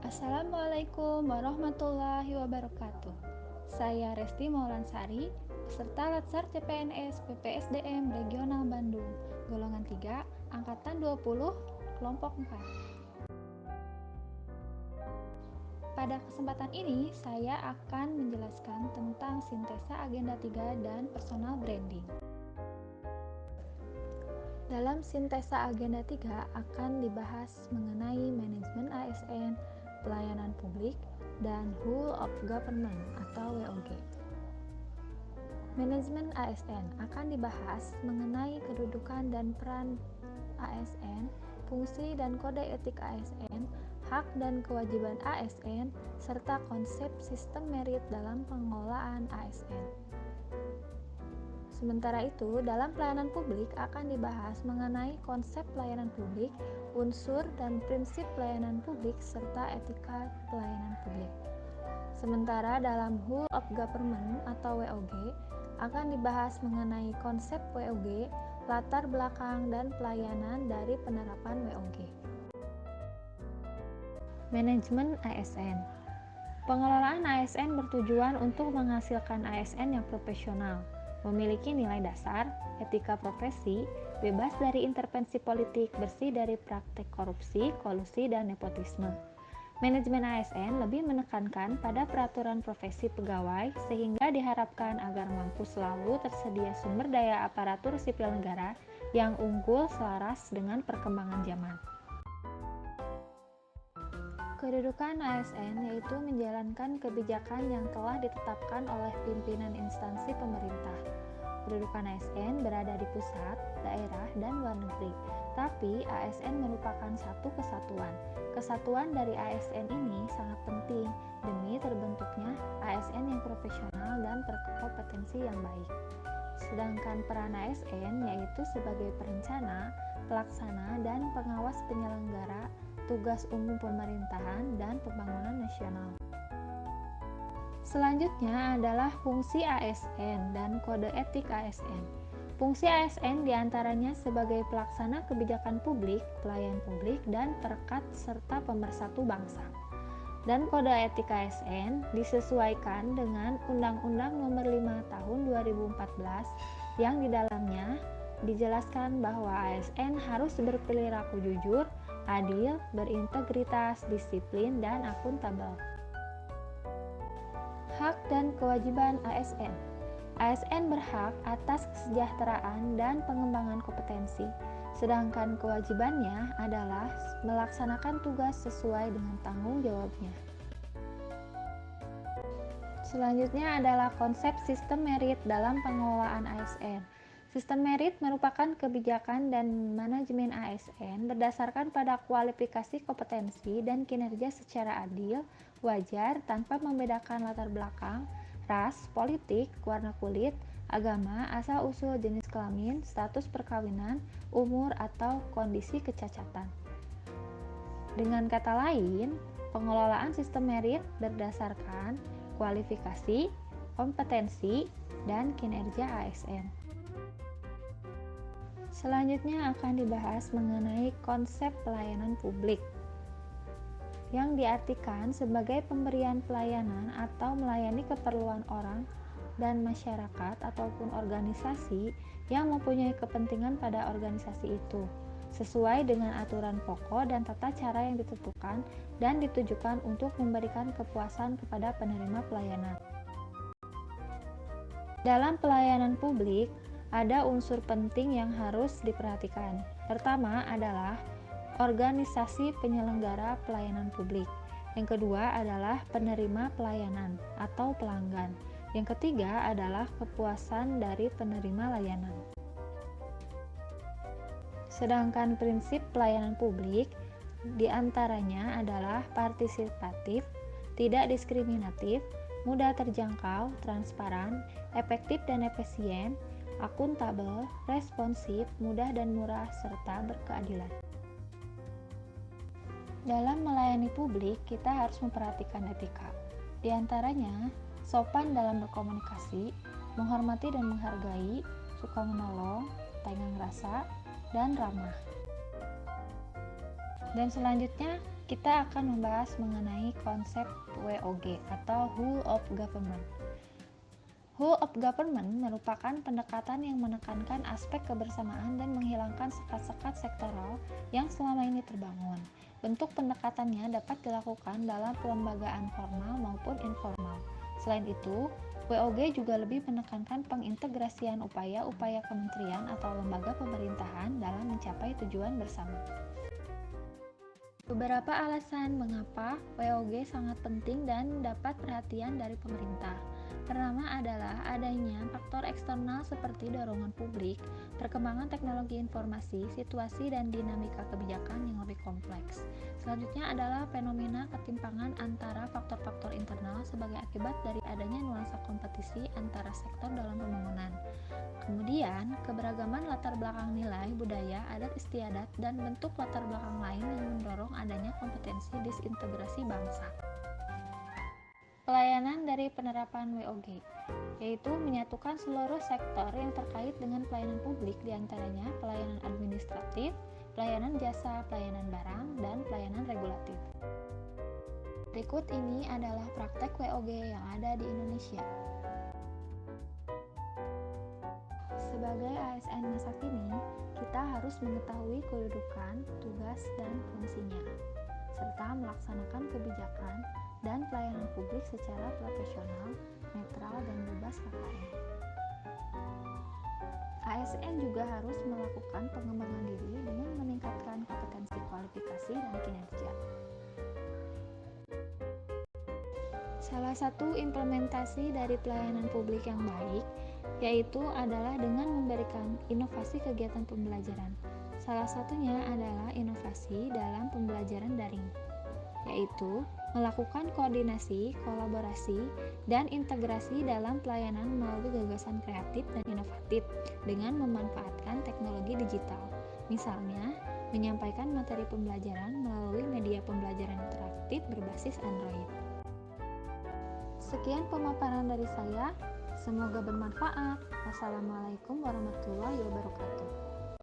Assalamualaikum warahmatullahi wabarakatuh. Saya Resti Maulansari, peserta Latsar CPNS PPSDM Regional Bandung, golongan 3, angkatan 20, kelompok 4. Pada kesempatan ini, saya akan menjelaskan tentang sintesa agenda 3 dan personal branding. Dalam sintesa agenda 3 akan dibahas mengenai manajemen ASN, pelayanan publik, dan whole of government atau WOG. Manajemen ASN akan dibahas mengenai kedudukan dan peran ASN, fungsi dan kode etik ASN, hak dan kewajiban ASN, serta konsep sistem merit dalam pengelolaan ASN. Sementara itu, dalam pelayanan publik akan dibahas mengenai konsep pelayanan publik, unsur dan prinsip pelayanan publik, serta etika pelayanan publik. Sementara dalam whole of government atau WOG akan dibahas mengenai konsep WOG, latar belakang dan pelayanan dari penerapan WOG. Manajemen ASN. Pengelolaan ASN bertujuan untuk menghasilkan ASN yang profesional, memiliki nilai dasar, etika profesi, bebas dari intervensi politik, bersih dari praktek korupsi, kolusi, dan nepotisme. Manajemen ASN lebih menekankan pada peraturan profesi pegawai sehingga diharapkan agar mampu selalu tersedia sumber daya aparatur sipil negara yang unggul selaras dengan perkembangan zaman. Kedudukan ASN yaitu menjalankan kebijakan yang telah ditetapkan oleh pimpinan instansi pemerintah. Kedudukan ASN berada di pusat, daerah, dan luar negeri. Tapi ASN merupakan satu kesatuan. Kesatuan dari ASN ini sangat penting demi terbentuknya ASN yang profesional dan berkompetensi yang baik. Sedangkan peran ASN yaitu sebagai perencana, pelaksana, dan pengawas penyelenggara tugas umum pemerintahan dan pembangunan nasional. Selanjutnya adalah fungsi ASN dan kode etik ASN. Fungsi ASN diantaranya sebagai pelaksana kebijakan publik, pelayan publik, dan perekat serta pemersatu bangsa. Dan kode etik ASN disesuaikan dengan Undang-Undang Nomor 5 Tahun 2014 yang di dalamnya dijelaskan bahwa ASN harus berperilaku jujur, adil, berintegritas, disiplin, dan akuntabel. Hak dan kewajiban ASN. ASN berhak atas kesejahteraan dan pengembangan kompetensi, sedangkan kewajibannya adalah melaksanakan tugas sesuai dengan tanggung jawabnya. Selanjutnya adalah konsep sistem merit dalam pengelolaan ASN. Sistem merit merupakan kebijakan dan manajemen ASN berdasarkan pada kualifikasi kompetensi dan kinerja secara adil, wajar, tanpa membedakan latar belakang, ras, politik, warna kulit, agama, asal-usul jenis kelamin, status perkawinan, umur, atau kondisi kecacatan. Dengan kata lain, pengelolaan sistem merit berdasarkan kualifikasi, kompetensi, dan kinerja ASN. Selanjutnya akan dibahas mengenai konsep pelayanan publik, yang diartikan sebagai pemberian pelayanan atau melayani keperluan orang dan masyarakat ataupun organisasi yang mempunyai kepentingan pada organisasi itu, sesuai dengan aturan pokok dan tata cara yang ditentukan dan ditujukan untuk memberikan kepuasan kepada penerima pelayanan. Dalam pelayanan publik, ada unsur penting yang harus diperhatikan. Pertama adalah organisasi penyelenggara pelayanan publik. Yang kedua adalah penerima pelayanan atau pelanggan. Yang ketiga adalah kepuasan dari penerima layanan. Sedangkan prinsip pelayanan publik diantaranya adalah partisipatif, tidak diskriminatif, mudah terjangkau, transparan, efektif dan efisien, akuntabel, responsif, mudah dan murah, serta berkeadilan. Dalam melayani publik, kita harus memperhatikan etika. Di antaranya, sopan dalam berkomunikasi, menghormati dan menghargai, suka menolong, tenggang rasa, dan ramah. Dan selanjutnya kita akan membahas mengenai konsep WOG atau Whole of Government. Whole of Government merupakan pendekatan yang menekankan aspek kebersamaan dan menghilangkan sekat-sekat sektoral yang selama ini terbangun. Bentuk pendekatannya dapat dilakukan dalam pelembagaan formal maupun informal. Selain itu, WOG juga lebih menekankan pengintegrasian upaya-upaya kementerian atau lembaga pemerintahan dalam mencapai tujuan bersama. Beberapa alasan mengapa WOG sangat penting dan dapat perhatian dari pemerintah. Pertama adalah adanya faktor eksternal seperti dorongan publik, perkembangan teknologi informasi, situasi dan dinamika kebijakan yang lebih kompleks. Selanjutnya adalah fenomena ketimpangan antara faktor-faktor internal sebagai akibat dari adanya nuansa kompetisi antara sektor dalam pembangunan. Kemudian, keberagaman latar belakang nilai, budaya, adat istiadat, dan bentuk latar belakang lain yang mendorong adanya kompetensi disintegrasi bangsa. Pelayanan dari penerapan WOG, yaitu menyatukan seluruh sektor yang terkait dengan pelayanan publik, diantaranya pelayanan administratif, pelayanan jasa, pelayanan barang, dan pelayanan regulatif. Berikut ini adalah praktek WOG yang ada di Indonesia. Sebagai ASN masa kini, kita harus mengetahui kedudukan, tugas, dan fungsinya, serta melaksanakan kebijakan dan pelayanan publik secara profesional, netral, dan bebas KKN. ASN juga harus melakukan pengembangan diri dengan meningkatkan kompetensi kualifikasi dan kinerja. Salah satu implementasi dari pelayanan publik yang baik yaitu adalah dengan memberikan inovasi kegiatan pembelajaran. Salah satunya adalah inovasi dalam pembelajaran daring, yaitu melakukan koordinasi, kolaborasi, dan integrasi dalam pelayanan melalui gagasan kreatif dan inovatif dengan memanfaatkan teknologi digital. Misalnya, menyampaikan materi pembelajaran melalui media pembelajaran interaktif berbasis Android. Sekian pemaparan dari saya. Semoga bermanfaat. Wassalamualaikum warahmatullahi wabarakatuh.